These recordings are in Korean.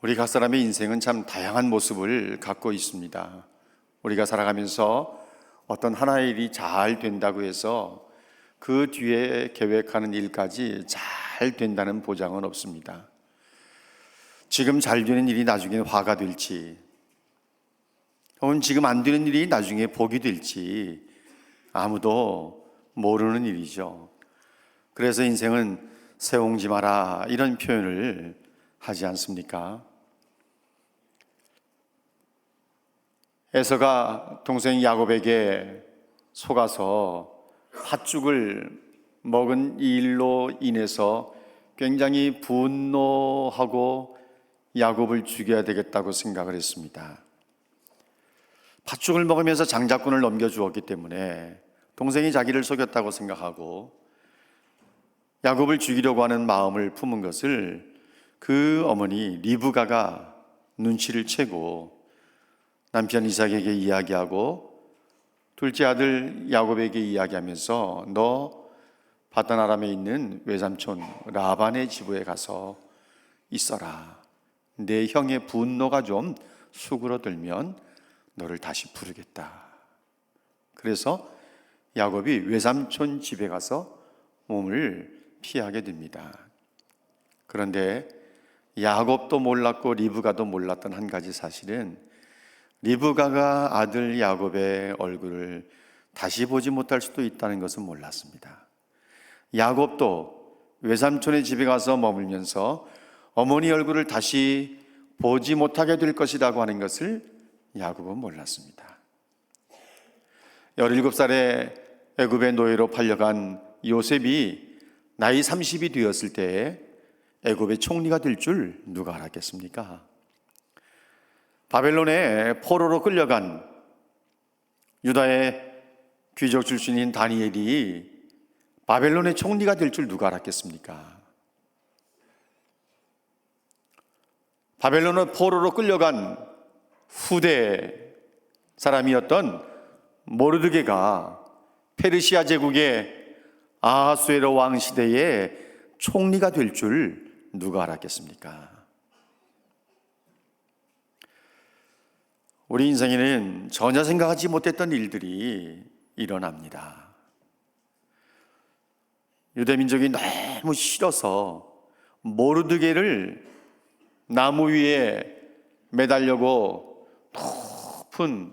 우리 각 사람의 인생은 참 다양한 모습을 갖고 있습니다. 우리가 살아가면서 어떤 하나의 일이 잘 된다고 해서 그 뒤에 계획하는 일까지 잘 된다는 보장은 없습니다. 지금 잘 되는 일이 나중에 화가 될지, 혹은 지금 안 되는 일이 나중에 복이 될지 아무도 모르는 일이죠. 그래서 인생은 세옹지 마라 이런 표현을 하지 않습니까? 에서가 동생 야곱에게 속아서 팥죽을 먹은 이 일로 인해서 굉장히 분노하고 야곱을 죽여야 되겠다고 생각을 했습니다. 팥죽을 먹으면서 장자권을 넘겨주었기 때문에 동생이 자기를 속였다고 생각하고 야곱을 죽이려고 하는 마음을 품은 것을 그 어머니 리브가가 눈치를 채고 남편 이삭에게 이야기하고 둘째 아들 야곱에게 이야기하면서 너 바단 아람에 있는 외삼촌 라반의 집에 가서 있어라. 내 형의 분노가 좀 수그러들면 너를 다시 부르겠다. 그래서 야곱이 외삼촌 집에 가서 몸을 피하게 됩니다. 그런데 야곱도 몰랐고 리브가도 몰랐던 한 가지 사실은 리브가가 아들 야곱의 얼굴을 다시 보지 못할 수도 있다는 것은 몰랐습니다. 야곱도 외삼촌의 집에 가서 머물면서 어머니 얼굴을 다시 보지 못하게 될 것이라고 하는 것을 야곱은 몰랐습니다. 17살에 애굽의 노예로 팔려간 요셉이 나이 30이 되었을 때에 애굽의 총리가 될 줄 누가 알았겠습니까? 바벨론에 포로로 끌려간 유다의 귀족 출신인 다니엘이 바벨론의 총리가 될 줄 누가 알았겠습니까? 바벨론의 포로로 끌려간 후대 사람이었던 모르드게가 페르시아 제국의 아하수에로 왕 시대에 총리가 될 줄 누가 알았겠습니까? 우리 인생에는 전혀 생각하지 못했던 일들이 일어납니다. 유대민족이 너무 싫어서 모르드게를 나무 위에 매달려고 높은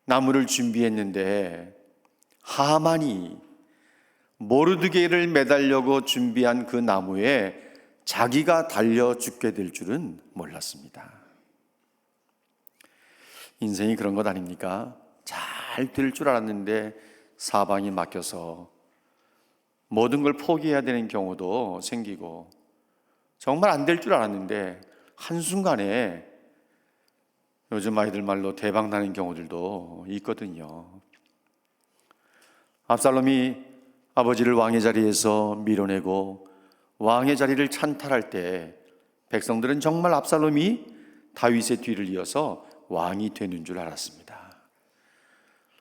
나무를 준비했는데 하만이 모르드게를 매달려고 준비한 그 나무에 자기가 달려 죽게 될 줄은 몰랐습니다. 인생이 그런 것 아닙니까? 잘 될 줄 알았는데 사방이 막혀서 모든 걸 포기해야 되는 경우도 생기고 정말 안 될 줄 알았는데 한순간에 요즘 아이들 말로 대박 나는 경우들도 있거든요. 압살롬이 아버지를 왕의 자리에서 밀어내고 왕의 자리를 찬탈할 때 백성들은 정말 압살롬이 다윗의 뒤를 이어서 왕이 되는 줄 알았습니다.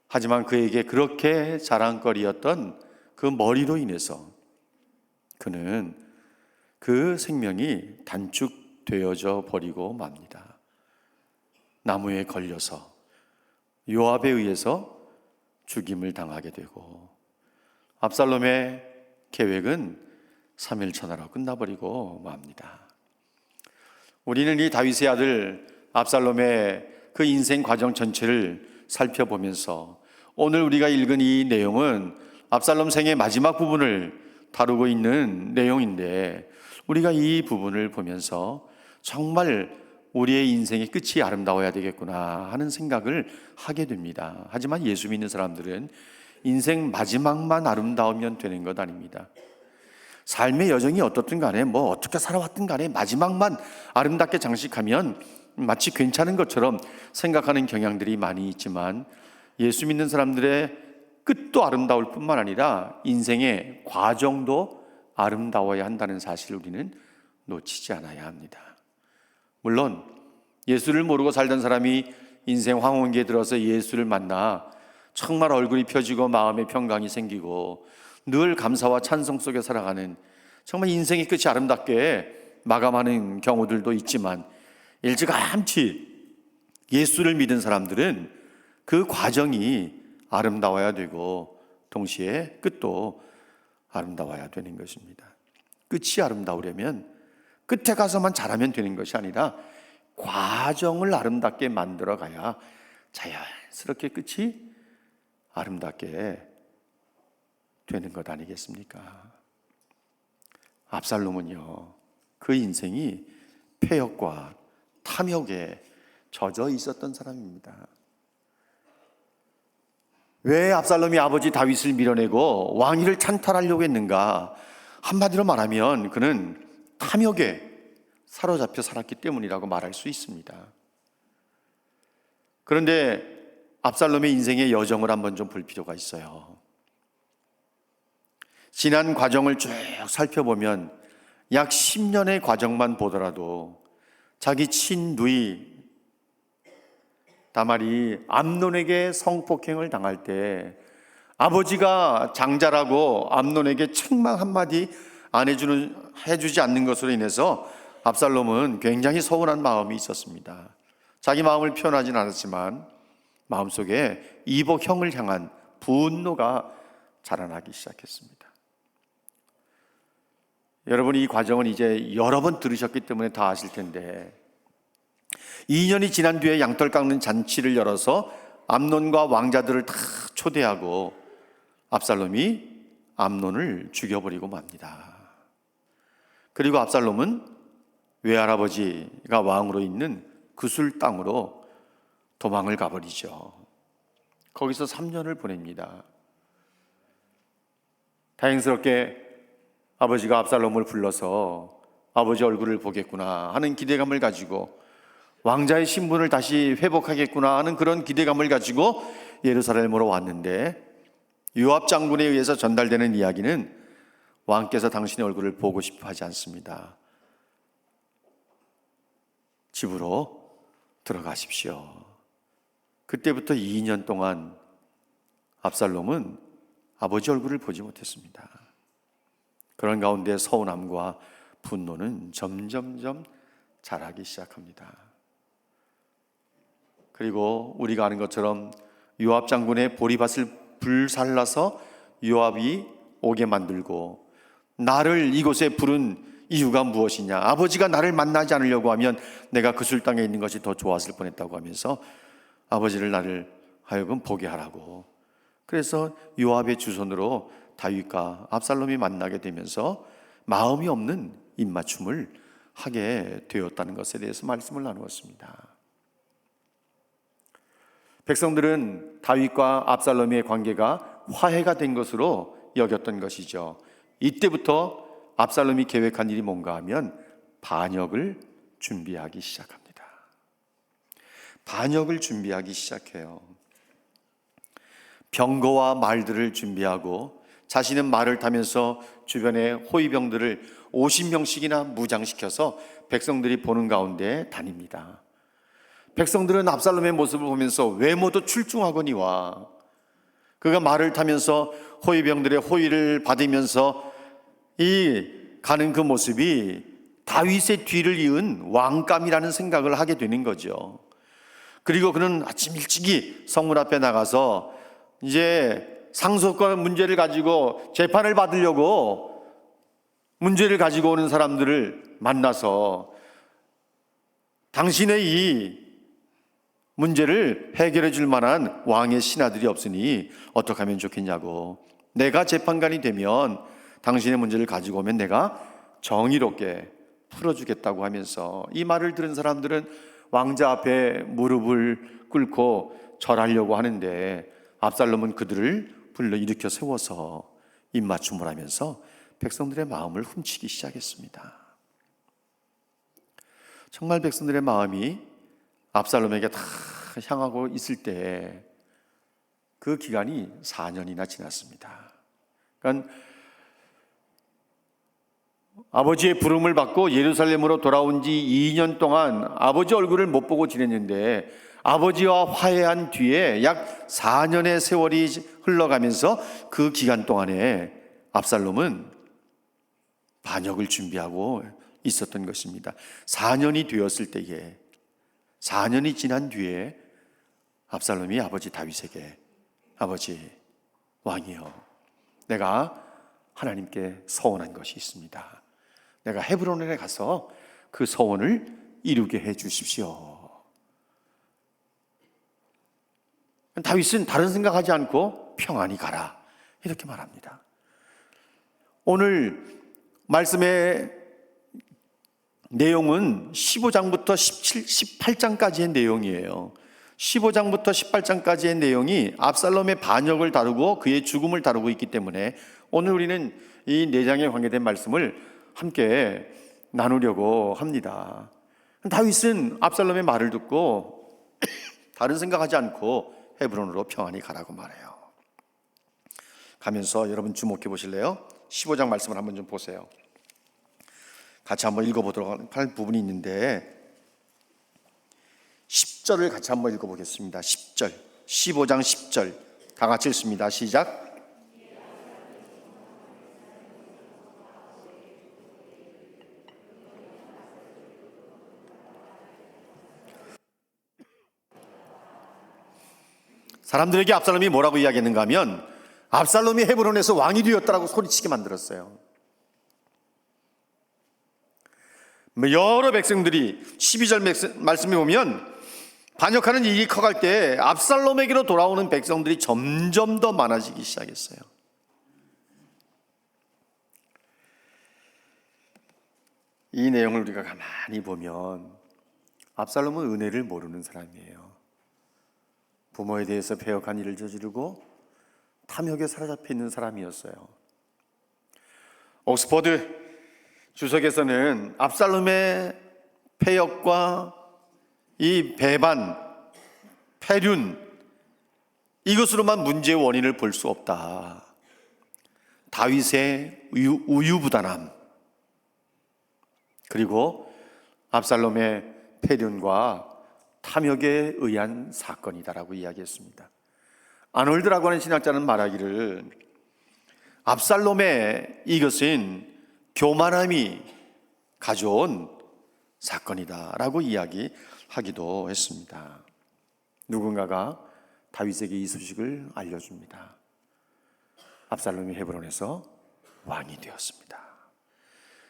하지만 그에게 그렇게 자랑거리였던 그 머리로 인해서 그는 그 생명이 단축되어져 버리고 맙니다. 나무에 걸려서 요압에 의해서 죽임을 당하게 되고 압살롬의 계획은 3일 천하로 끝나버리고 맙니다. 우리는 이 다윗의 아들 압살롬의 그 인생 과정 전체를 살펴보면서 오늘 우리가 읽은 이 내용은 압살롬 생의 마지막 부분을 다루고 있는 내용인데 우리가 이 부분을 보면서 정말 우리의 인생의 끝이 아름다워야 되겠구나 하는 생각을 하게 됩니다. 하지만 예수 믿는 사람들은 인생 마지막만 아름다우면 되는 것 아닙니다. 삶의 여정이 어떻든 간에 어떻게 살아왔든 간에 마지막만 아름답게 장식하면 마치 괜찮은 것처럼 생각하는 경향들이 많이 있지만 예수 믿는 사람들의 끝도 아름다울 뿐만 아니라 인생의 과정도 아름다워야 한다는 사실을 우리는 놓치지 않아야 합니다. 물론 예수를 모르고 살던 사람이 인생 황혼기에 들어서 예수를 만나 정말 얼굴이 펴지고 마음의 평강이 생기고 늘 감사와 찬송 속에 살아가는 정말 인생의 끝이 아름답게 마감하는 경우들도 있지만 일찌감치 예수를 믿은 사람들은 그 과정이 아름다워야 되고 동시에 끝도 아름다워야 되는 것입니다. 끝이 아름다우려면 끝에 가서만 잘하면 되는 것이 아니라 과정을 아름답게 만들어 가야 자연스럽게 끝이 아름답게 되는 것 아니겠습니까? 압살롬은요, 그 인생이 패역과 탐욕에 젖어 있었던 사람입니다. 왜 압살롬이 아버지 다윗을 밀어내고 왕위를 찬탈하려고 했는가? 한마디로 말하면 그는 탐욕에 사로잡혀 살았기 때문이라고 말할 수 있습니다. 그런데 압살롬의 인생의 여정을 한번 좀 볼 필요가 있어요. 지난 과정을 쭉 살펴보면 약 10년의 과정만 보더라도 자기 친누이 다말이 암논에게 성폭행을 당할 때 아버지가 장자라고 암논에게 책망 한마디 해주지 않는 것으로 인해서 압살롬은 굉장히 서운한 마음이 있었습니다. 자기 마음을 표현하진 않았지만 마음속에 이복형을 향한 분노가 자라나기 시작했습니다. 여러분, 이 과정은 이제 여러 번 들으셨기 때문에 다 아실 텐데 2년이 지난 뒤에 양털 깎는 잔치를 열어서 암논과 왕자들을 다 초대하고 압살롬이 암논을 죽여버리고 맙니다. 그리고 압살롬은 외할아버지가 왕으로 있는 그술 땅으로 도망을 가버리죠. 거기서 3년을 보냅니다. 다행스럽게 아버지가 압살롬을 불러서 아버지 얼굴을 보겠구나 하는 기대감을 가지고 왕자의 신분을 다시 회복하겠구나 하는 그런 기대감을 가지고 예루살렘으로 왔는데 요압 장군에 의해서 전달되는 이야기는 왕께서 당신의 얼굴을 보고 싶어 하지 않습니다. 집으로 들어가십시오. 그때부터 2년 동안 압살롬은 아버지 얼굴을 보지 못했습니다. 그런 가운데 서운함과 분노는 점점점 자라기 시작합니다. 그리고 우리가 아는 것처럼 요압 장군의 보리밭을 불살라서 요압이 오게 만들고 나를 이곳에 부른 이유가 무엇이냐? 아버지가 나를 만나지 않으려고 하면 내가 그술 땅에 있는 것이 더 좋았을 뻔했다고 하면서 아버지를 나를 하여금 보게 하라고. 그래서 요압의 주선으로 다윗과 압살롬이 만나게 되면서 마음이 없는 입맞춤을 하게 되었다는 것에 대해서 말씀을 나누었습니다. 백성들은 다윗과 압살롬의 관계가 화해가 된 것으로 여겼던 것이죠. 이때부터 압살롬이 계획한 일이 뭔가 하면 반역을 준비하기 시작합니다. 반역을 준비하기 시작해요. 병거와 말들을 준비하고 자신은 말을 타면서 주변에 호위병들을 50명씩이나 무장시켜서 백성들이 보는 가운데 다닙니다. 백성들은 압살롬의 모습을 보면서 외모도 출중하거니와 그가 말을 타면서 호위병들의 호위를 받으면서 이 가는 그 모습이 다윗의 뒤를 이은 왕감이라는 생각을 하게 되는 거죠. 그리고 그는 아침 일찍이 성문 앞에 나가서 이제 상속권 문제를 가지고 재판을 받으려고 문제를 가지고 오는 사람들을 만나서 당신의 이 문제를 해결해 줄 만한 왕의 신하들이 없으니 어떻게 하면 좋겠냐고, 내가 재판관이 되면 당신의 문제를 가지고 오면 내가 정의롭게 풀어주겠다고 하면서 이 말을 들은 사람들은 왕자 앞에 무릎을 꿇고 절하려고 하는데 압살롬은 그들을 불러 일으켜 세워서 입맞춤을 하면서 백성들의 마음을 훔치기 시작했습니다. 정말 백성들의 마음이 압살롬에게 다 향하고 있을 때 그 기간이 4년이나 지났습니다. 그러니까 아버지의 부름을 받고 예루살렘으로 돌아온 지 2년 동안 아버지 얼굴을 못 보고 지냈는데 아버지와 화해한 뒤에 약 4년의 세월이 흘러가면서 그 기간 동안에 압살롬은 반역을 준비하고 있었던 것입니다. 4년이 되었을 때에 4년이 지난 뒤에 압살롬이 아버지 다윗에게, 아버지 왕이여, 내가 하나님께 서원한 것이 있습니다. 내가 헤브론에 가서 그 서원을 이루게 해 주십시오. 다윗은 다른 생각하지 않고 평안히 가라, 이렇게 말합니다. 오늘 말씀의 내용은 15장부터 18장까지의 내용이에요. 15장부터 18장까지의 내용이 압살롬의 반역을 다루고 그의 죽음을 다루고 있기 때문에 오늘 우리는 이 4장에 관계된 말씀을 함께 나누려고 합니다. 다윗은 압살롬의 말을 듣고 다른 생각하지 않고 헤브론으로 평안히 가라고 말해요. 가면서 여러분 주목해 보실래요? 15장 말씀을 한번 좀 보세요. 같이 한번 읽어보도록 할 부분이 있는데 10절을 같이 한번 읽어보겠습니다. 10절, 15장 10절 다 같이 읽습니다. 시작. 사람들에게 압살롬이 뭐라고 이야기했는가 하면 압살롬이 헤브론에서 왕이 되었다라고 소리치게 만들었어요. 여러 백성들이 12절 말씀에 보면 반역하는 일이 커갈 때 압살롬에게로 돌아오는 백성들이 점점 더 많아지기 시작했어요. 이 내용을 우리가 가만히 보면 압살롬은 은혜를 모르는 사람이에요. 부모에 대해서 배역한 일을 저지르고 탐욕에 사로잡혀 있는 사람이었어요. 옥스퍼드 주석에서는 압살롬의 패역과 이 배반, 패륜, 이것으로만 문제의 원인을 볼 수 없다. 다윗의 우유부단함, 그리고 압살롬의 패륜과 탐욕에 의한 사건이다라고 이야기했습니다. 아놀드라고 하는 신학자는 말하기를 압살롬의 이것은 교만함이 가져온 사건이다라고 이야기하기도 했습니다. 누군가가 다윗에게 이 소식을 알려줍니다. 압살롬이 헤브론에서 왕이 되었습니다.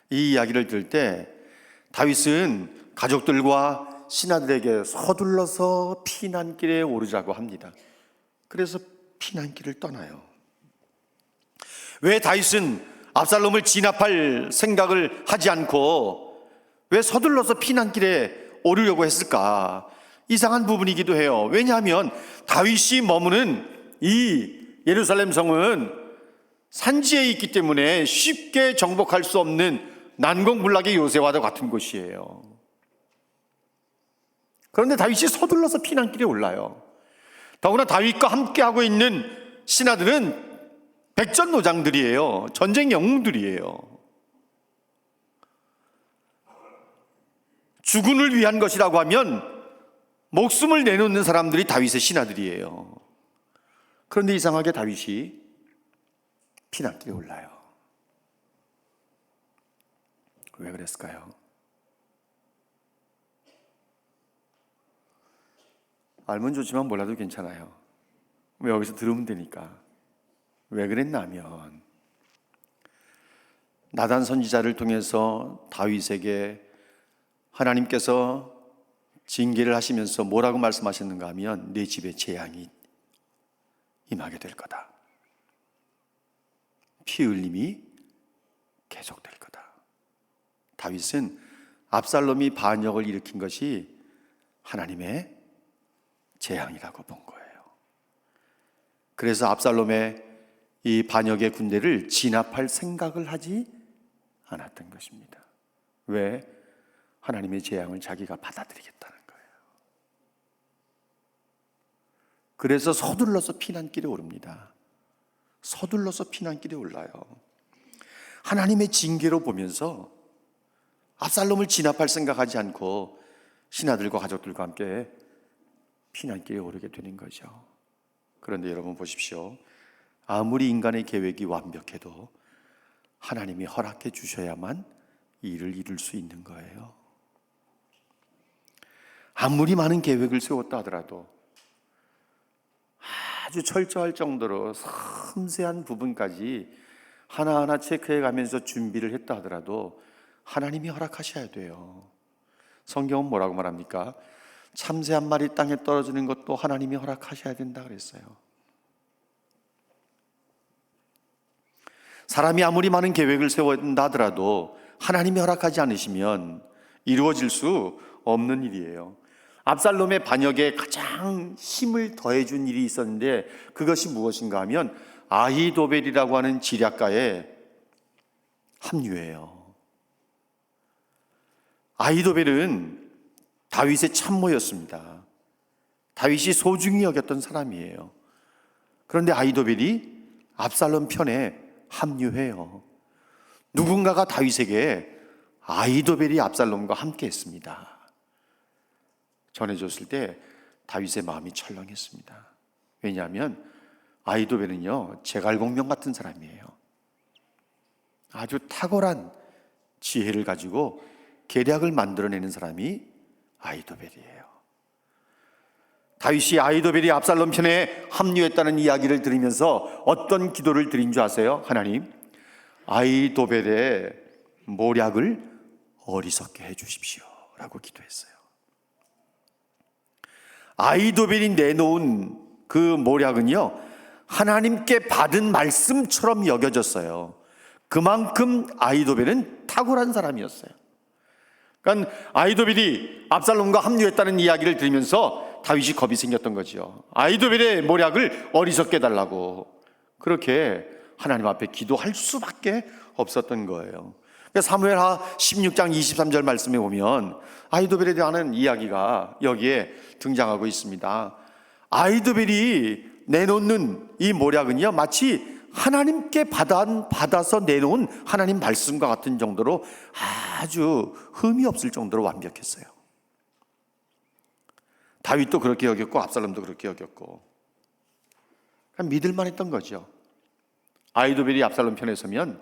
이 이야기를 들을 때 다윗은 가족들과 신하들에게 서둘러서 피난길에 오르자고 합니다. 그래서 피난길을 떠나요. 왜 다윗은 압살롬을 진압할 생각을 하지 않고 왜 서둘러서 피난길에 오르려고 했을까? 이상한 부분이기도 해요. 왜냐하면 다윗이 머무는 이 예루살렘 성은 산지에 있기 때문에 쉽게 정복할 수 없는 난공불락의 요새와도 같은 곳이에요. 그런데 다윗이 서둘러서 피난길에 올라요. 더구나 다윗과 함께하고 있는 신하들은 백전노장들이에요. 전쟁 영웅들이에요. 주군을 위한 것이라고 하면 목숨을 내놓는 사람들이 다윗의 신하들이에요. 그런데 이상하게 다윗이 피난길에 올라요. 왜 그랬을까요? 알면 좋지만 몰라도 괜찮아요. 여기서 들으면 되니까. 왜 그랬냐면 나단 선지자를 통해서 다윗에게 하나님께서 징계를 하시면서 뭐라고 말씀하셨는가 하면 내 집에 재앙이 임하게 될 거다. 피 흘림이 계속될 거다. 다윗은 압살롬이 반역을 일으킨 것이 하나님의 재앙이라고 본 거예요. 그래서 압살롬의 이 반역의 군대를 진압할 생각을 하지 않았던 것입니다. 왜? 하나님의 재앙을 자기가 받아들이겠다는 거예요. 그래서 서둘러서 피난길에 오릅니다. 서둘러서 피난길에 올라요. 하나님의 징계로 보면서 압살롬을 진압할 생각하지 않고 신하들과 가족들과 함께 피난길에 오르게 되는 거죠. 그런데 여러분 보십시오. 아무리 인간의 계획이 완벽해도 하나님이 허락해 주셔야만 일을 이룰 수 있는 거예요. 아무리 많은 계획을 세웠다 하더라도 아주 철저할 정도로 섬세한 부분까지 하나하나 체크해 가면서 준비를 했다 하더라도 하나님이 허락하셔야 돼요. 성경은 뭐라고 말합니까? 참새 한 마리 땅에 떨어지는 것도 하나님이 허락하셔야 된다 그랬어요. 사람이 아무리 많은 계획을 세운다 하더라도 하나님이 허락하지 않으시면 이루어질 수 없는 일이에요. 압살롬의 반역에 가장 힘을 더해준 일이 있었는데 그것이 무엇인가 하면 아히도벨이라고 하는 지략가의 합류예요. 아히도벨은 다윗의 참모였습니다. 다윗이 소중히 여겼던 사람이에요. 그런데 아히도벨이 압살롬 편에 합류해요. 누군가가 다윗에게 아히도벨이 압살롬과 함께 했습니다. 전해줬을 때 다윗의 마음이 철렁했습니다. 왜냐하면 아히도벨은요, 제갈공명 같은 사람이에요. 아주 탁월한 지혜를 가지고 계략을 만들어내는 사람이 아히도벨이에요. 다윗이 아히도벨이 압살롬 편에 합류했다는 이야기를 들으면서 어떤 기도를 드린 줄 아세요? 하나님, 아히도벨의 모략을 어리석게 해주십시오 라고 기도했어요. 아히도벨이 내놓은 그 모략은요, 하나님께 받은 말씀처럼 여겨졌어요. 그만큼 아히도벨은 탁월한 사람이었어요. 그러니까 아히도벨이 압살롬과 합류했다는 이야기를 들으면서 다윗이 겁이 생겼던 거죠. 아히도벨의 모략을 어리석게 해달라고 그렇게 하나님 앞에 기도할 수밖에 없었던 거예요. 사무엘하 16장 23절 말씀에 보면 아히도벨에 대한 이야기가 여기에 등장하고 있습니다. 아히도벨이 내놓는 이 모략은요, 마치 하나님께 받아서 내놓은 하나님 말씀과 같은 정도로 아주 흠이 없을 정도로 완벽했어요. 다윗도 그렇게 여겼고 압살롬도 그렇게 여겼고 믿을만 했던 거죠. 아히도벨이 압살롬 편에 서면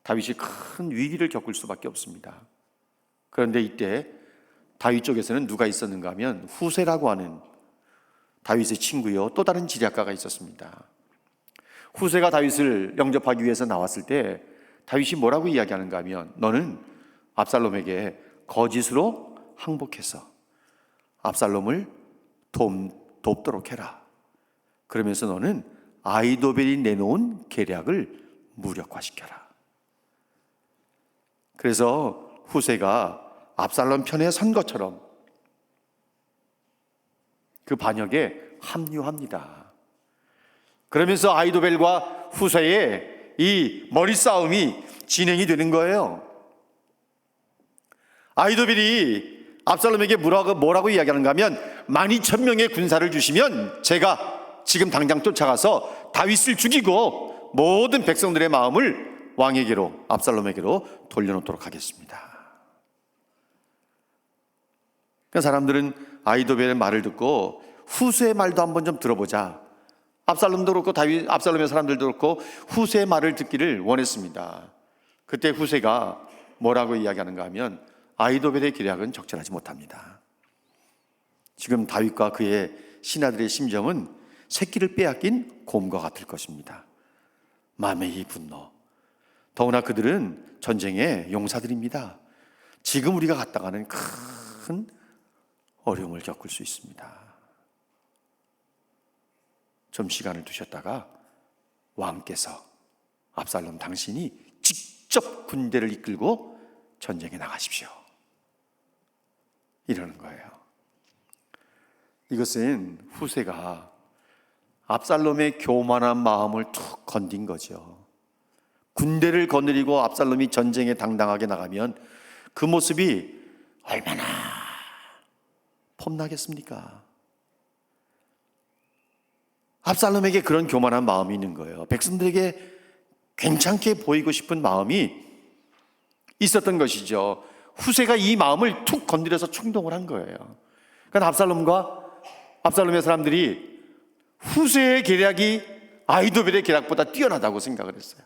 다윗이 큰 위기를 겪을 수밖에 없습니다. 그런데 이때 다윗 쪽에서는 누가 있었는가 하면 후세라고 하는 다윗의 친구요, 또 다른 지략가가 있었습니다. 후세가 다윗을 영접하기 위해서 나왔을 때 다윗이 뭐라고 이야기하는가 하면, 너는 압살롬에게 거짓으로 항복해서 압살롬을 돕도록 해라. 그러면서 너는 아히도벨이 내놓은 계략을 무력화시켜라. 그래서 후세가 압살롬 편에 선 것처럼 그 반역에 합류합니다. 그러면서 아히도벨과 후세의 이 머리싸움이 진행이 되는 거예요. 아히도벨이 압살롬에게 뭐라고 이야기하는가 하면, 12,000명의 군사를 주시면 제가 지금 당장 쫓아가서 다윗을 죽이고 모든 백성들의 마음을 왕에게로, 압살롬에게로 돌려놓도록 하겠습니다. 그러니까 사람들은 아히도벨의 말을 듣고 후세의 말도 한번 좀 들어보자, 압살롬도 그렇고 압살롬의 사람들도 그렇고 후세의 말을 듣기를 원했습니다. 그때 후세가 뭐라고 이야기하는가 하면, 아히도벨의 계략은 적절하지 못합니다. 지금 다윗과 그의 신하들의 심정은 새끼를 빼앗긴 곰과 같을 것입니다. 마음의 분노. 더구나 그들은 전쟁의 용사들입니다. 지금 우리가 갔다가는 큰 어려움을 겪을 수 있습니다. 좀 시간을 두셨다가 왕께서, 압살롬 당신이 직접 군대를 이끌고 전쟁에 나가십시오, 이러는 거예요. 이것은 후세가 압살롬의 교만한 마음을 툭 건든 거죠. 군대를 거느리고 압살롬이 전쟁에 당당하게 나가면 그 모습이 얼마나 폼나겠습니까? 압살롬에게 그런 교만한 마음이 있는 거예요. 백성들에게 괜찮게 보이고 싶은 마음이 있었던 것이죠. 후세가 이 마음을 툭 건드려서 충동을 한 거예요. 그러니까 압살롬의 사람들이 후세의 계략이 아히도벨의 계략보다 뛰어나다고 생각을 했어요.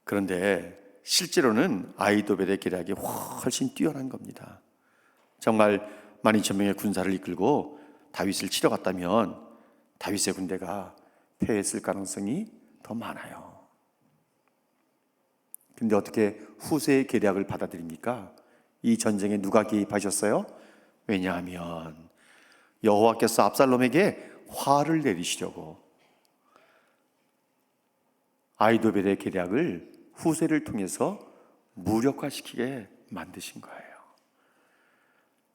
그런데 실제로는 아히도벨의 계략이 훨씬 뛰어난 겁니다. 정말 12,000명의 군사를 이끌고 다윗을 치러 갔다면 다윗의 군대가 패했을 가능성이 더 많아요. 근데 어떻게 후세의 계략을 받아들입니까? 이 전쟁에 누가 개입하셨어요? 왜냐하면 여호와께서 압살롬에게 화를 내리시려고 아히도벨의 계략을 후세를 통해서 무력화시키게 만드신 거예요.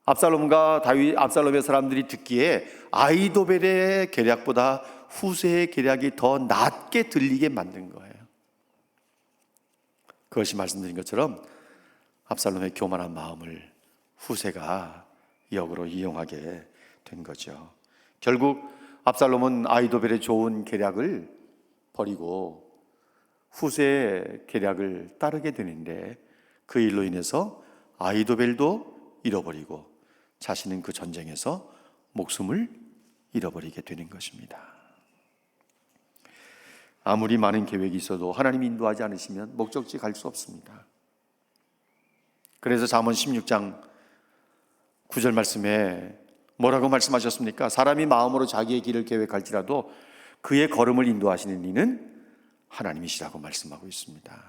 압살롬의 사람들이 듣기에 아히도벨의 계략보다 후세의 계략이 더 낮게 들리게 만든 거예요. 그것이 말씀드린 것처럼 압살롬의 교만한 마음을 후세가 역으로 이용하게 된 거죠. 결국 압살롬은 아히도벨의 좋은 계략을 버리고 후세의 계략을 따르게 되는데 그 일로 인해서 아히도벨도 잃어버리고 자신은 그 전쟁에서 목숨을 잃어버리게 되는 것입니다. 아무리 많은 계획이 있어도 하나님이 인도하지 않으시면 목적지 갈 수 없습니다. 그래서 잠언 16장 9절 말씀에 뭐라고 말씀하셨습니까? 사람이 마음으로 자기의 길을 계획할지라도 그의 걸음을 인도하시는 이는 하나님이시라고 말씀하고 있습니다.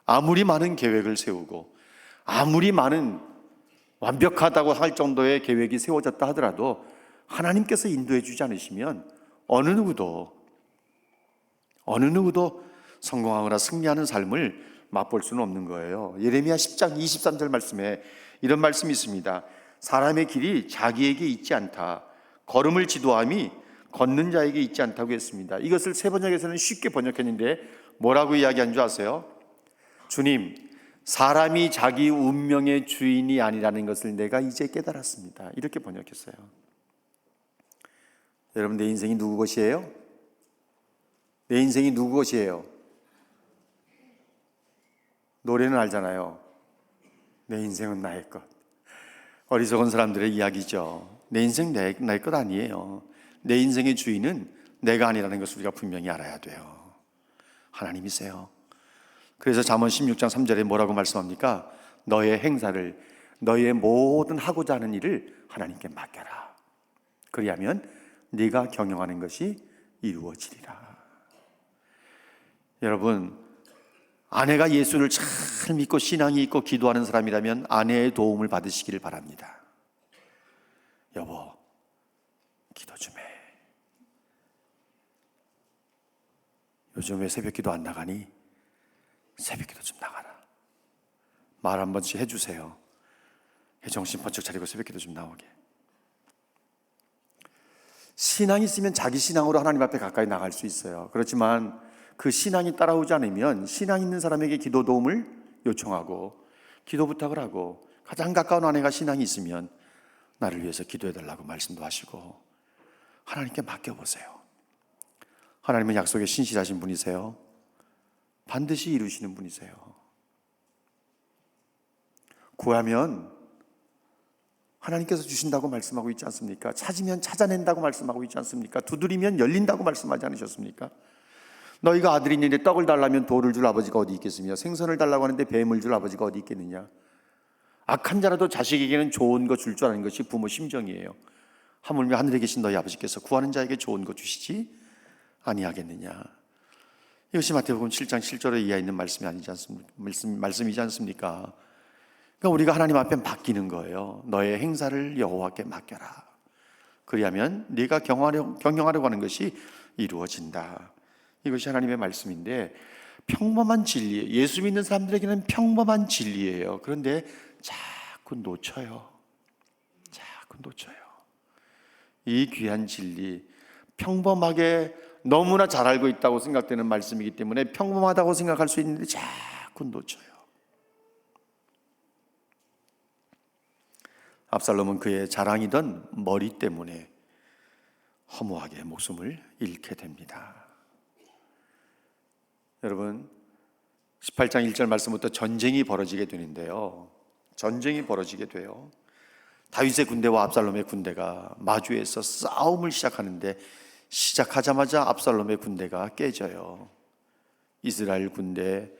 아무리 많은 계획을 세우고 아무리 많은 완벽하다고 할 정도의 계획이 세워졌다 하더라도 하나님께서 인도해 주지 않으시면 어느 누구도 성공하거나 승리하는 삶을 맛볼 수는 없는 거예요. 예레미야 10장 23절 말씀에 이런 말씀이 있습니다. 사람의 길이 자기에게 있지 않다. 걸음을 지도함이 걷는 자에게 있지 않다고 했습니다. 이것을 새 번역에서는 쉽게 번역했는데 뭐라고 이야기한 줄 아세요? 주님, 사람이 자기 운명의 주인이 아니라는 것을 내가 이제 깨달았습니다. 이렇게 번역했어요. 여러분, 내 인생이 누구 것이에요? 내 인생이 누구 것이에요? 노래는 알잖아요. 내 인생은 나의 것. 어리석은 사람들의 이야기죠. 내 인생 나의 것 아니에요. 내 인생의 주인은 내가 아니라는 것을 우리가 분명히 알아야 돼요. 하나님이세요. 그래서 잠언 16장 3절에 뭐라고 말씀합니까? 너의 행사를, 너의 모든 하고자 하는 일을 하나님께 맡겨라. 그리하면 네가 경영하는 것이 이루어지리라. 여러분, 아내가 예수를 잘 믿고 신앙이 있고 기도하는 사람이라면 아내의 도움을 받으시기를 바랍니다. 여보, 기도 좀 해. 요즘 왜 새벽 기도 안 나가니? 새벽 기도 좀 나가라. 말 한 번씩 해주세요. 정신 번쩍 차리고 새벽 기도 좀 나오게. 신앙이 있으면 자기 신앙으로 하나님 앞에 가까이 나갈 수 있어요. 그렇지만 그 신앙이 따라오지 않으면 신앙 있는 사람에게 기도 도움을 요청하고 기도 부탁을 하고 가장 가까운 아내가 신앙이 있으면 나를 위해서 기도해달라고 말씀도 하시고 하나님께 맡겨보세요. 하나님은 약속에 신실하신 분이세요. 반드시 이루시는 분이세요. 구하면 하나님께서 주신다고 말씀하고 있지 않습니까? 찾으면 찾아낸다고 말씀하고 있지 않습니까? 두드리면 열린다고 말씀하지 않으셨습니까? 너희가 아들이 있는데 떡을 달라면 돌을 줄 아버지가 어디 있겠으며 생선을 달라고 하는데 뱀을 줄 아버지가 어디 있겠느냐? 악한 자라도 자식에게는 좋은 거 줄 줄 아는 것이 부모 심정이에요. 하물며 하늘에 계신 너희 아버지께서 구하는 자에게 좋은 거 주시지 아니하겠느냐? 이것이 마태복음 7장 7절에 이하 있는 말씀이 아니지 않습니까? 말씀이지 않습니까? 그러니까 우리가 하나님 앞에 맡기는 거예요. 너의 행사를 여호와께 맡겨라. 그리하면 네가 경영하려고 하는 것이 이루어진다. 이것이 하나님의 말씀인데 평범한 진리, 예수 믿는 사람들에게는 평범한 진리예요. 그런데 자꾸 놓쳐요. 이 귀한 진리, 평범하게 너무나 잘 알고 있다고 생각되는 말씀이기 때문에 평범하다고 생각할 수 있는데 자꾸 놓쳐요. 압살롬은 그의 자랑이던 머리 때문에 허무하게 목숨을 잃게 됩니다. 여러분, 18장 1절 말씀부터 전쟁이 벌어지게 되는데요. 전쟁이 벌어지게 돼요. 다윗의 군대와 압살롬의 군대가 마주해서 싸움을 시작하는데 시작하자마자 압살롬의 군대가 깨져요. 이스라엘 군대라고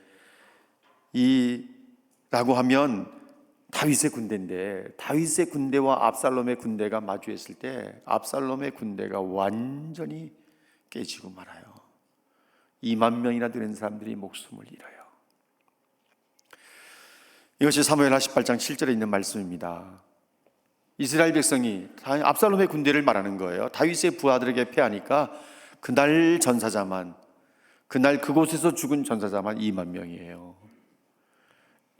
하면 다윗의 군대인데 다윗의 군대와 압살롬의 군대가 마주했을 때 압살롬의 군대가 완전히 깨지고 말아요. 2만 명이나 되는 사람들이 목숨을 잃어요. 이것이 사무엘하 18장 7절에 있는 말씀입니다. 이스라엘 백성이 압살롬의 군대를 말하는 거예요. 다윗의 부하들에게 패하니까 그날 전사자만, 그날 그곳에서 죽은 전사자만 2만 명이에요.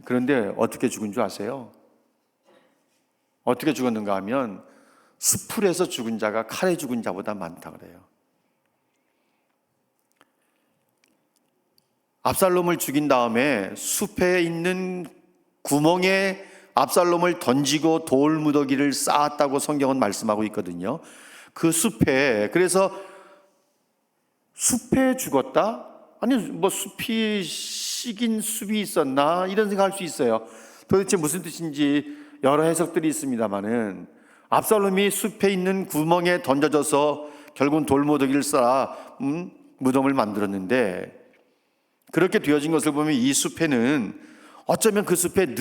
그런데 어떻게 죽은 줄 아세요? 어떻게 죽었는가 하면 수풀에서 죽은 자가 칼에 죽은 자보다 많다 그래요. 압살롬을 죽인 다음에 숲에 있는 구멍에 압살롬을 던지고 돌 무더기를 쌓았다고 성경은 말씀하고 있거든요. 그 숲에, 그래서 숲에 죽었다? 아니 뭐 숲이 식인 숲이 있었나? 이런 생각할 수 있어요. 도대체 무슨 뜻인지 여러 해석들이 있습니다만은 압살롬이 숲에 있는 구멍에 던져져서 결국은 돌무더기를 쌓아 무덤을 만들었는데, 그렇게 되어진 것을 보면 이 숲에는 어쩌면 그 숲에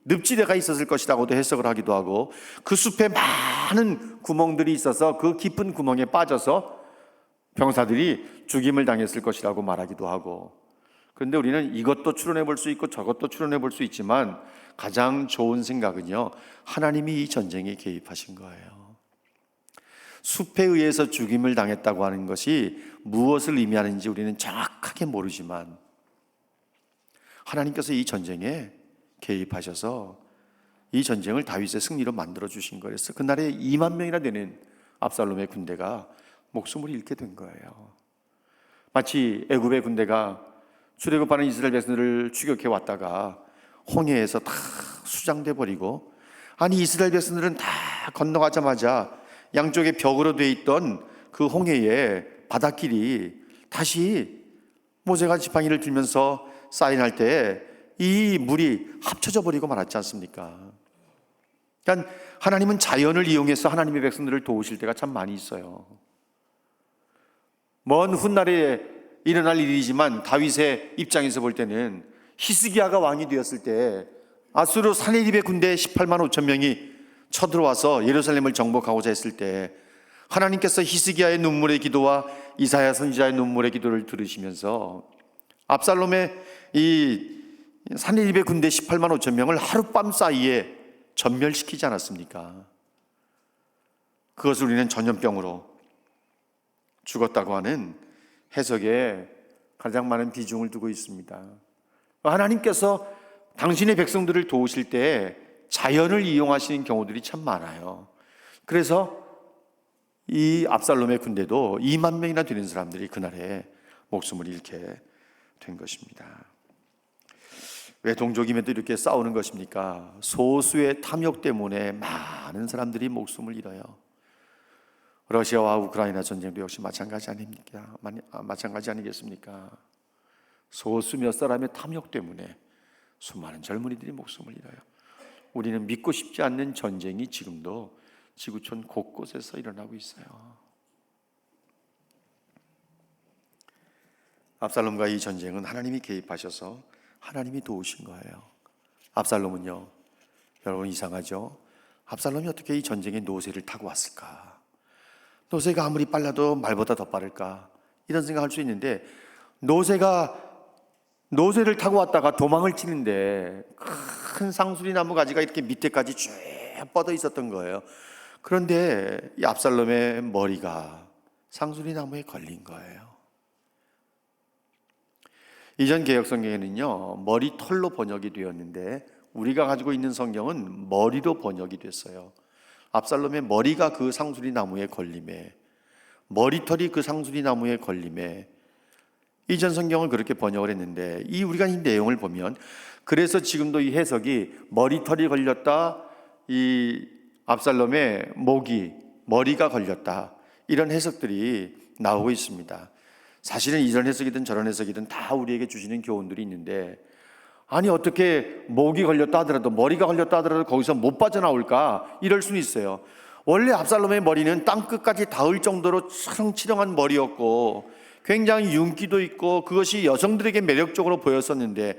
늪지대가 있었을 것이라고도 해석을 하기도 하고, 그 숲에 많은 구멍들이 있어서 그 깊은 구멍에 빠져서 병사들이 죽임을 당했을 것이라고 말하기도 하고. 그런데 우리는 이것도 추론해 볼 수 있고 저것도 추론해 볼 수 있지만 가장 좋은 생각은요, 하나님이 이 전쟁에 개입하신 거예요. 숲에 의해서 죽임을 당했다고 하는 것이 무엇을 의미하는지 우리는 정확하게 모르지만 하나님께서 이 전쟁에 개입하셔서 이 전쟁을 다윗의 승리로 만들어 주신 거였어요. 그날에 2만 명이나 되는 압살롬의 군대가 목숨을 잃게 된 거예요. 마치 애굽의 군대가 출애굽하는 이스라엘 백성들을 추격해 왔다가 홍해에서 다 수장돼 버리고, 아니 이스라엘 백성들은 다 건너가자마자 양쪽에 벽으로 돼 있던 그 홍해의 바닷길이 다시 모세가 지팡이를 들면서 사인할 때 이 물이 합쳐져 버리고 말았지 않습니까? 그러니까 하나님은 자연을 이용해서 하나님의 백성들을 도우실 때가 참 많이 있어요. 먼 훗날에 일어날 일이지만 다윗의 입장에서 볼 때는 히스기야가 왕이 되었을 때 아수르 사네립의 군대 18만 5천 명이 쳐들어와서 예루살렘을 정복하고자 했을 때 하나님께서 히스기야의 눈물의 기도와 이사야 선지자의 눈물의 기도를 들으시면서 압살롬의 이 사네립의 군대 18만 5천 명을 하룻밤 사이에 전멸시키지 않았습니까? 그것을 우리는 전염병으로 죽었다고 하는 해석에 가장 많은 비중을 두고 있습니다. 하나님께서 당신의 백성들을 도우실 때 자연을 이용하시는 경우들이 참 많아요. 그래서 이 압살롬의 군대도 2만 명이나 되는 사람들이 그날에 목숨을 잃게 된 것입니다. 왜 동족임에도 이렇게 싸우는 것입니까? 소수의 탐욕 때문에 많은 사람들이 목숨을 잃어요. 러시아와 우크라이나 전쟁도 역시 마찬가지 아닙니까? 마찬가지 아니겠습니까? 소수 몇 사람의 탐욕 때문에 수많은 젊은이들이 목숨을 잃어요. 우리는 믿고 싶지 않는 전쟁이 지금도 지구촌 곳곳에서 일어나고 있어요. 압살롬과 이 전쟁은 하나님이 개입하셔서 하나님이 도우신 거예요. 압살롬은요, 여러분 이상하죠? 압살롬이 어떻게 이 전쟁의 노새를 타고 왔을까? 노새가 아무리 빨라도 말보다 더 빠를까? 이런 생각할 수 있는데, 노새를 타고 왔다가 도망을 치는데 큰 상수리 나무 가지가 이렇게 밑에까지 쭉 뻗어 있었던 거예요. 그런데 이 압살롬의 머리가 상수리 나무에 걸린 거예요. 이전 개역 성경에는요, 머리털로 번역이 되었는데 우리가 가지고 있는 성경은 머리로 번역이 됐어요. 압살롬의 머리가 그 상수리 나무에 걸림에, 머리털이 그 상수리 나무에 걸림에, 이전 성경을 그렇게 번역을 했는데 우리가 이 내용을 보면, 그래서 지금도 이 해석이 머리털이 걸렸다, 이 압살롬의 머리가 걸렸다, 이런 해석들이 나오고 있습니다. 사실은 이런 해석이든 저런 해석이든 다 우리에게 주시는 교훈들이 있는데, 아니 어떻게 목이 걸렸다 하더라도, 머리가 걸렸다 하더라도 거기서 못 빠져나올까? 이럴 수는 있어요. 원래 압살롬의 머리는 땅끝까지 닿을 정도로 치렁치렁한 머리였고 굉장히 윤기도 있고 그것이 여성들에게 매력적으로 보였었는데,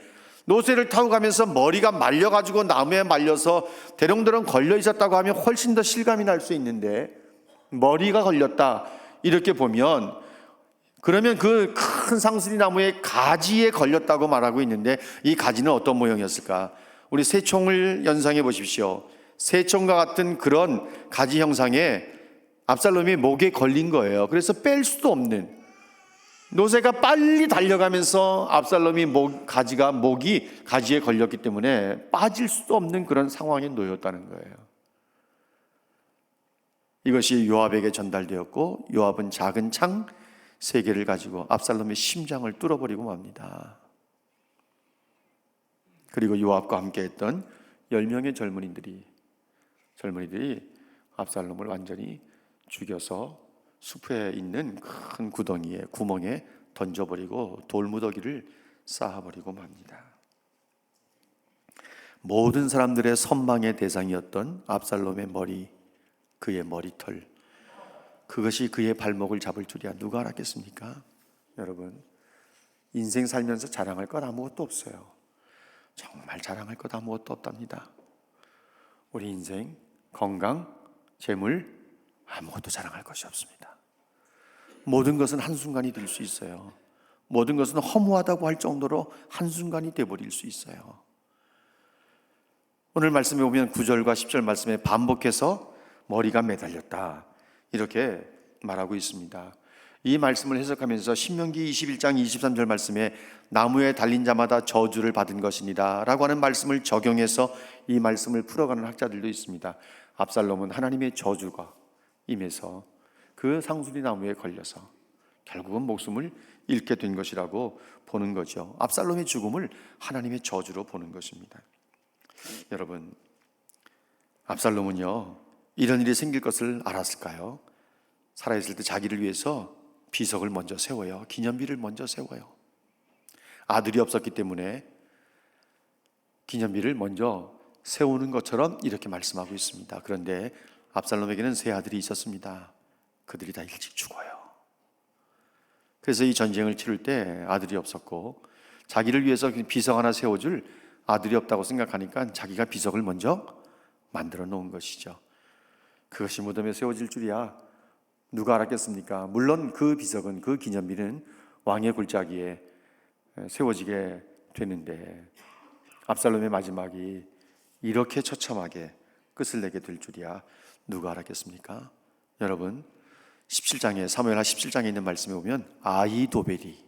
노새를 타고 가면서 머리가 말려가지고 나무에 말려서 대롱대롱 걸려 있었다고 하면 훨씬 더 실감이 날 수 있는데, 머리가 걸렸다 이렇게 보면, 그러면 그 큰 상수리 나무의 가지에 걸렸다고 말하고 있는데, 이 가지는 어떤 모형이었을까? 우리 새총을 연상해 보십시오. 새총과 같은 그런 가지 형상에 압살롬이 목에 걸린 거예요. 그래서 뺄 수도 없는, 노새가 빨리 달려가면서 압살롬이 목이 가지에 걸렸기 때문에 빠질 수도 없는 그런 상황에 놓였다는 거예요. 이것이 요압에게 전달되었고, 요압은 작은 창 3개를 가지고 압살롬의 심장을 뚫어버리고 맙니다. 그리고 요압과 함께했던 10명의 젊은이들이 압살롬을 완전히 죽여서 숲에 있는 큰 구멍에 던져버리고 돌무더기를 쌓아버리고 맙니다. 모든 사람들의 선망의 대상이었던 압살롬의 머리, 그의 머리털, 그것이 그의 발목을 잡을 줄이야 누가 알았겠습니까? 여러분, 인생 살면서 자랑할 것 아무것도 없어요. 정말 자랑할 것 아무것도 없답니다. 우리 인생, 건강, 재물, 아무것도 자랑할 것이 없습니다. 모든 것은 한순간이 될 수 있어요. 모든 것은 허무하다고 할 정도로 한순간이 되어버릴 수 있어요. 오늘 말씀에 보면 9절과 10절 말씀에 반복해서 머리가 매달렸다 이렇게 말하고 있습니다. 이 말씀을 해석하면서 신명기 21장 23절 말씀에 나무에 달린 자마다 저주를 받은 것이니라 라고 하는 말씀을 적용해서 이 말씀을 풀어가는 학자들도 있습니다. 압살롬은 하나님의 저주가 임해서 그 상수리 나무에 걸려서 결국은 목숨을 잃게 된 것이라고 보는 거죠. 압살롬의 죽음을 하나님의 저주로 보는 것입니다. 여러분, 압살롬은요, 이런 일이 생길 것을 알았을까요? 살아있을 때 자기를 위해서 비석을 먼저 세워요. 기념비를 먼저 세워요. 아들이 없었기 때문에 기념비를 먼저 세우는 것처럼 이렇게 말씀하고 있습니다. 그런데 압살롬에게는 3 아들이 있었습니다. 그들이 다 일찍 죽어요. 그래서 이 전쟁을 치를 때 아들이 없었고, 자기를 위해서 비석 하나 세워줄 아들이 없다고 생각하니까 자기가 비석을 먼저 만들어 놓은 것이죠. 그것이 무덤에 세워질 줄이야 누가 알았겠습니까? 물론 그 비석은, 그 기념비는 왕의 굴짜기에 세워지게 되는데, 압살롬의 마지막이 이렇게 처참하게 끝을 내게 될 줄이야 누가 알았겠습니까? 여러분, 17장에, 사무엘하 17장에 있는 말씀에 보면 아히도벨이,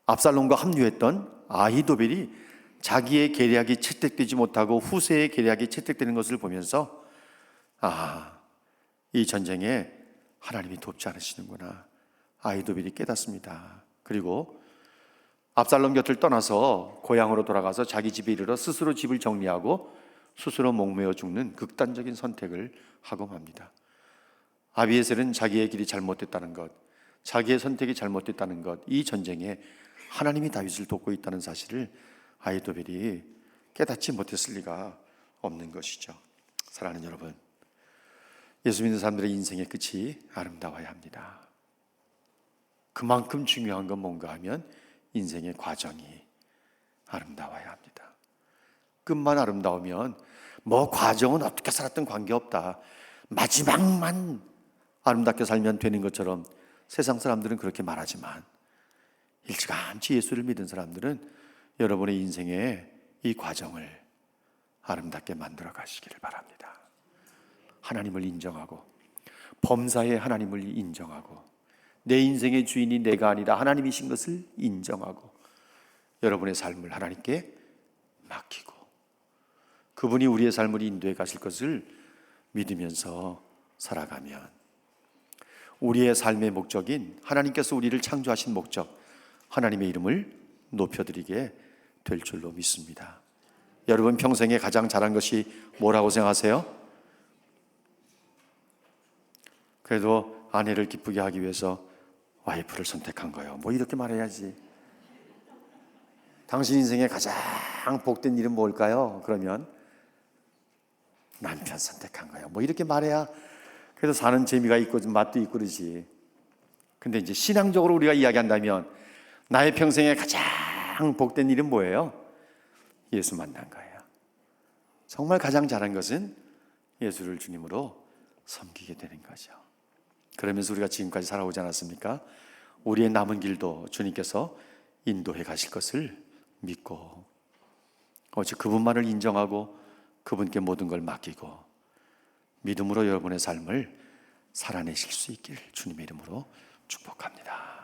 압살롬과 합류했던 아히도벨이 자기의 계략이 채택되지 못하고 후세의 계략이 채택되는 것을 보면서, 이 전쟁에 하나님이 돕지 않으시는구나, 아히도벨이 깨닫습니다. 그리고 압살롬 곁을 떠나서 고향으로 돌아가서 자기 집에 이르러 스스로 집을 정리하고 스스로 목매어 죽는 극단적인 선택을 하고 맙니다. 아비에셀은 자기의 길이 잘못됐다는 것, 자기의 선택이 잘못됐다는 것, 이 전쟁에 하나님이 다윗을 돕고 있다는 사실을 아히도벨이 깨닫지 못했을 리가 없는 것이죠. 사랑하는 여러분, 예수 믿는 사람들의 인생의 끝이 아름다워야 합니다. 그만큼 중요한 건 뭔가 하면 인생의 과정이 아름다워야 합니다. 끝만 아름다우면 뭐 과정은 어떻게 살았든 관계없다, 마지막만 아름답게 살면 되는 것처럼 세상 사람들은 그렇게 말하지만, 일찌감치 예수를 믿은 사람들은 여러분의 인생의 이 과정을 아름답게 만들어 가시기를 바랍니다. 하나님을 인정하고, 범사의 하나님을 인정하고, 내 인생의 주인이 내가 아니라 하나님이신 것을 인정하고, 여러분의 삶을 하나님께 맡기고, 그분이 우리의 삶을 인도해 가실 것을 믿으면서 살아가면, 우리의 삶의 목적인 하나님께서 우리를 창조하신 목적, 하나님의 이름을 높여드리게 될 줄로 믿습니다. 여러분 평생에 가장 잘한 것이 뭐라고 생각하세요? 그래도 아내를 기쁘게 하기 위해서 와이프를 선택한 거예요. 뭐 이렇게 말해야지. 당신 인생에 가장 복된 일은 뭘까요? 그러면 남편 선택한 거예요. 뭐 이렇게 말해야 그래도 사는 재미가 있고 좀 맛도 있고 그러지. 근데 이제 신앙적으로 우리가 이야기한다면, 나의 평생에 가장 가장 복된 일은 뭐예요? 예수 만난 거예요. 정말 가장 잘한 것은 예수를 주님으로 섬기게 되는 거죠. 그러면서 우리가 지금까지 살아오지 않았습니까? 우리의 남은 길도 주님께서 인도해 가실 것을 믿고 오직 그분만을 인정하고 그분께 모든 걸 맡기고 믿음으로 여러분의 삶을 살아내실 수 있기를 주님의 이름으로 축복합니다.